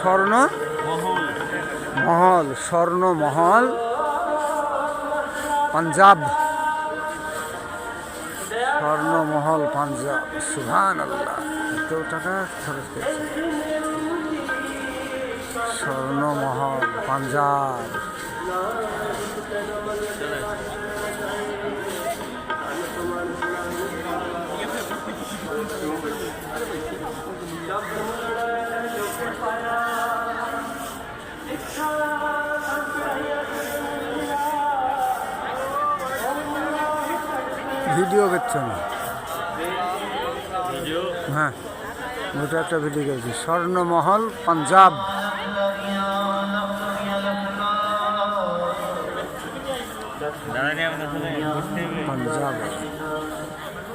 স্বর্ণ মহল, স্বর্ণ মহল পাঞ্জাব, স্বর্ণমহল পাঞ্জাব। সুবহানাল্লাহ, এত টাকা খরচ করেছে। স্বর্ণমহল পাঞ্জাব। ভিডিও করছো না? হ্যাঁ, ওটা একটা ভিডিও করেছি। স্বর্ণমহল পাঞ্জাব।